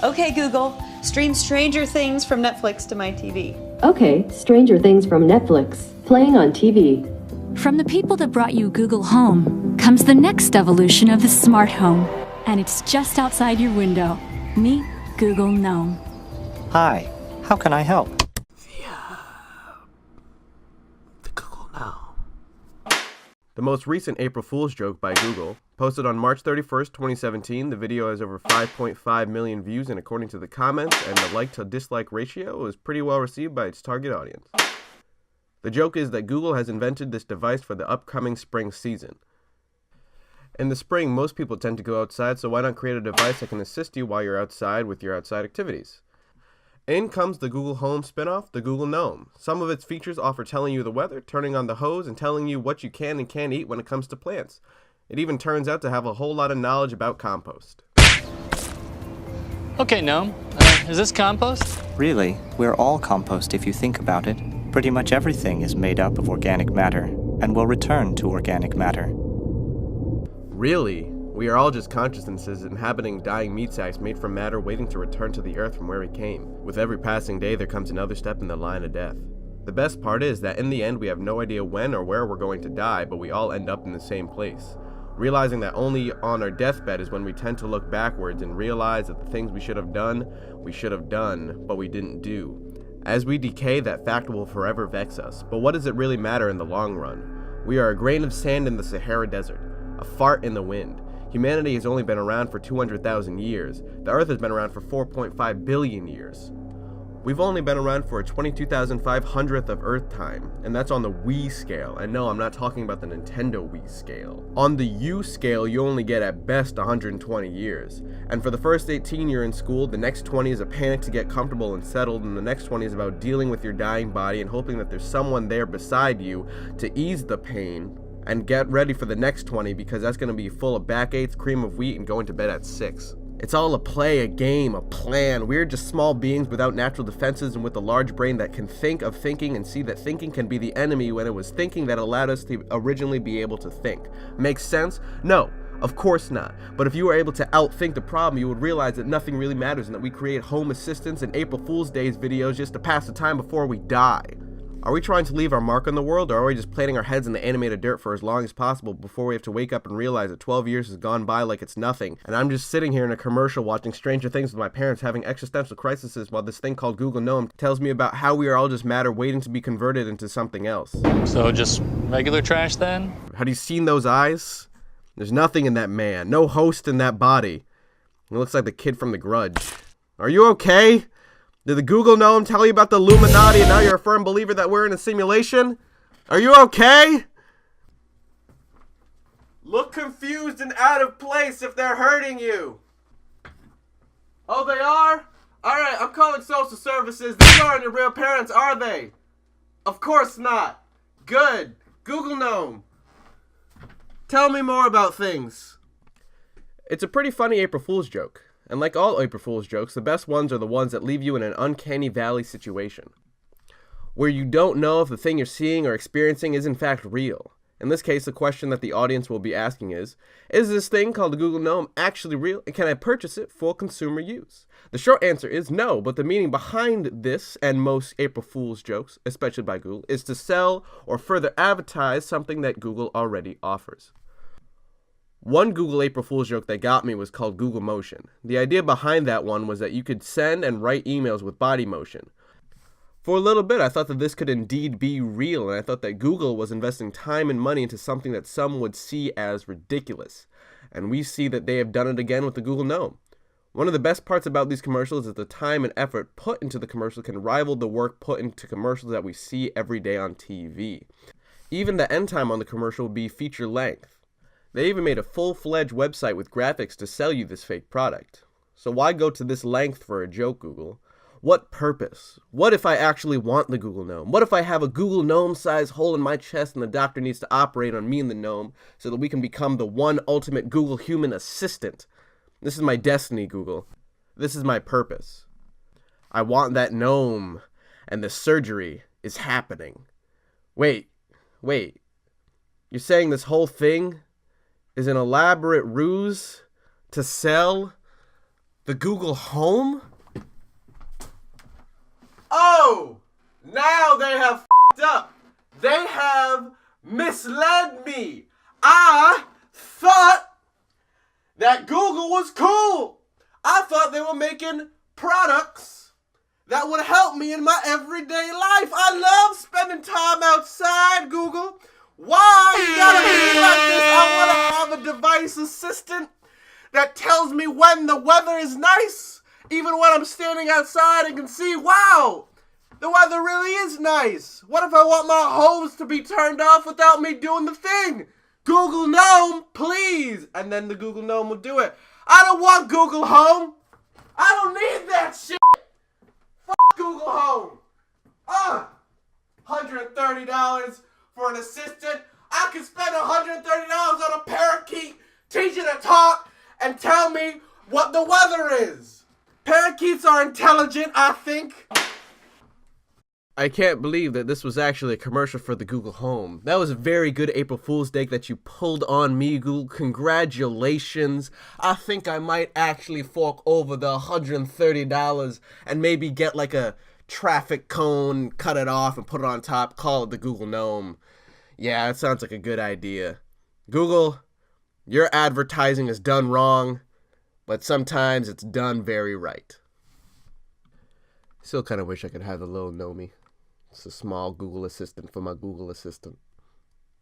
Okay, Google, stream Stranger Things from Netflix to my TV. Okay, Stranger Things from Netflix, playing on TV. From the people that brought you Google Home comes the next evolution of the smart home. And it's just outside your window. Meet Google Gnome. Hi, how can I help? The Google Gnome. The most recent April Fool's joke by Google, posted on March 31st, 2017. The video has over 5.5 million views, and according to the comments and the like to dislike ratio, was pretty well received by its target audience. The joke is that Google has invented this device for the upcoming spring season. In the spring, most people tend to go outside, so why not create a device that can assist you while you're outside with your outside activities? In comes the Google Home spinoff, the Google Gnome. Some of its features offer telling you the weather, turning on the hose, and telling you what you can and can't eat when it comes to plants. It even turns out to have a whole lot of knowledge about compost. Okay, Gnome. Is this compost? Really, we're all compost if you think about it. Pretty much everything is made up of organic matter, and will return to organic matter. Really? We are all just consciousnesses inhabiting dying meat sacks made from matter waiting to return to the earth from where we came. With every passing day, there comes another step in the line of death. The best part is that in the end, we have no idea when or where we're going to die, but we all end up in the same place. Realizing that only on our deathbed is when we tend to look backwards and realize that the things we should have done, but we didn't do. As we decay, that fact will forever vex us, but what does it really matter in the long run? We are a grain of sand in the Sahara Desert, a fart in the wind. Humanity has only been around for 200,000 years. The Earth has been around for 4.5 billion years. We've only been around for a 22,500th of Earth time, and that's on the Wii scale. And no, I'm not talking about the Nintendo Wii scale. On the U scale, you only get at best 120 years. And for the first 18 you're in school, the next 20 is a panic to get comfortable and settled, and the next 20 is about dealing with your dying body and hoping that there's someone there beside you to ease the pain. And get ready for the next 20, because that's going to be full of backaches, cream of wheat, and going to bed at 6. It's all a play, a game, a plan. We're just small beings without natural defenses and with a large brain that can think of thinking and see that thinking can be the enemy when it was thinking that allowed us to originally be able to think. Makes sense? No, of course not. But if you were able to outthink the problem, you would realize that nothing really matters and that we create home assistants and April Fool's Days videos just to pass the time before we die. Are we trying to leave our mark on the world, or are we just planting our heads in the animated dirt for as long as possible before we have to wake up and realize that 12 years has gone by like it's nothing, and I'm just sitting here in a commercial watching Stranger Things with my parents having existential crises while this thing called Google Gnome tells me about how we are all just matter waiting to be converted into something else? So just regular trash then? Have you seen those eyes? There's nothing in that man, no host in that body. He looks like the kid from The Grudge. Are you okay? Did the Google Gnome tell you about the Illuminati and now you're a firm believer that we're in a simulation? Are you okay? Look confused and out of place if they're hurting you. Oh, they are? Alright, I'm calling social services. These aren't your real parents, are they? Of course not. Good. Google Gnome. Tell me more about things. It's a pretty funny April Fool's joke. And like all April Fool's jokes, the best ones are the ones that leave you in an uncanny valley situation, where you don't know if the thing you're seeing or experiencing is in fact real. In this case, the question that the audience will be asking is this thing called the Google Gnome actually real, and can I purchase it for consumer use? The short answer is no, but the meaning behind this and most April Fool's jokes, especially by Google, is to sell or further advertise something that Google already offers. One Google April Fool's joke that got me was called Google Motion. The idea behind that one was that you could send and write emails with body motion. For a little bit, I thought that this could indeed be real, and I thought that Google was investing time and money into something that some would see as ridiculous. And we see that they have done it again with the Google Gnome. One of the best parts about these commercials is the time and effort put into the commercial can rival the work put into commercials that we see every day on TV. Even the end time on the commercial will be feature length. They even made a full-fledged website with graphics to sell you this fake product. So why go to this length for a joke, Google? What purpose? What if I actually want the Google Gnome? What if I have a Google Gnome-sized hole in my chest and the doctor needs to operate on me and the gnome so that we can become the one ultimate Google human assistant? This is my destiny, Google. This is my purpose. I want that gnome, and the surgery is happening. Wait. You're saying this whole thing is an elaborate ruse to sell The Google Home? Oh! Now they have f***ed up. They have misled me. I thought that Google was cool. I thought they were making products that would help me in my everyday life. I love spending time outside, Google. Why you gotta be like this? I want to have a device assistant that tells me when the weather is nice, even when I'm standing outside and can see, wow, the weather really is nice. What if I want my hose to be turned off without me doing the thing? Google Gnome, please. And then the Google Gnome will do it. I don't want Google Home. I don't need that shit. Fuck Google Home. $130 for an assistant. I could spend $130 on a parakeet, teach it to talk, and tell me what the weather is. Parakeets are intelligent, I think. I can't believe that this was actually a commercial for the Google Home. That was a very good April Fool's Day that you pulled on me, Google. Congratulations. I think I might actually fork over the $130 and maybe get like a traffic cone, cut it off and put it on top, call it the Google Gnome. Yeah, that sounds like a good idea. Google, your advertising is done wrong, but sometimes it's done very right. Still kind of wish I could have the little Gnome. It's a small Google Assistant for my Google Assistant.